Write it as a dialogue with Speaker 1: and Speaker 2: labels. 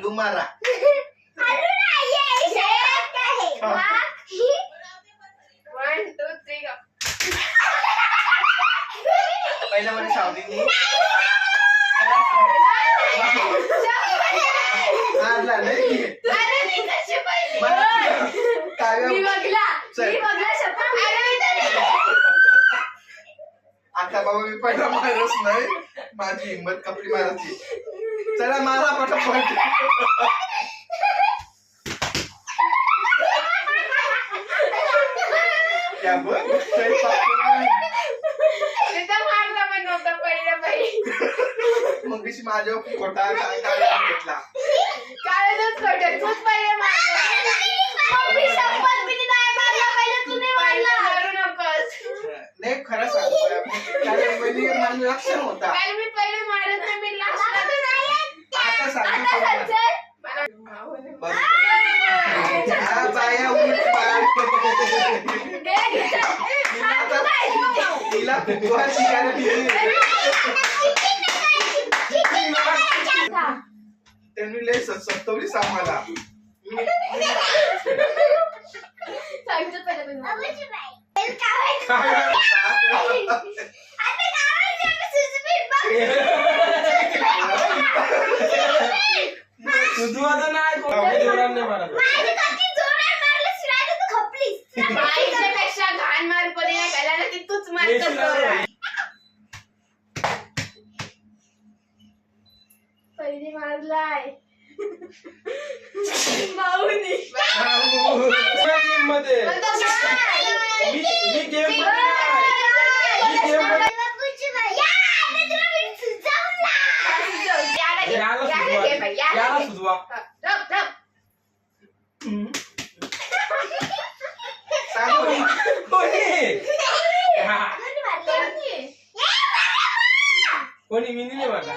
Speaker 1: हल्लू मारा.
Speaker 2: One, two, three, go.
Speaker 1: पहिला मध्ये सावली मारला नाही
Speaker 2: अरे मी कशी पहिली?
Speaker 1: काव्य
Speaker 2: मी बघला शपथ.
Speaker 1: आता बाबा मी पहिला मारच नाही. माझी हिंमत कपडी मारायची. चला मारा पटापट. क्या बोल सही
Speaker 2: तिथं मारला पण नव्हता पहिल्या.
Speaker 1: मग कशी माझ्या खोटा घेतला.
Speaker 2: काळच खोटं तूच पहिले मारला. मी शपथ मी नाही मारला पहिलं तू नाही मारला. मारू नकोस.
Speaker 1: नाही खरं सांग कारण पहिली माझं लक्ष नव्हता.
Speaker 2: कारण मी पहिले मारत नाही मी लास्टला.
Speaker 1: आता सांग
Speaker 2: मला
Speaker 1: बाया उलट पाड. तिला फुगवा शिकायला दिली. त्यांनी लय सत्तवली सामाला.
Speaker 2: सांगतो पहिलं
Speaker 3: तुझू आता नाही जोरात नाही मारत.
Speaker 2: पेक्षा घाण मार कोणी नाही केला ना की तूच मारतो. पहिली मारलाय भाऊनी.
Speaker 3: मध्ये मी गेम याला सुचवा. कोणी मी नाही मारला.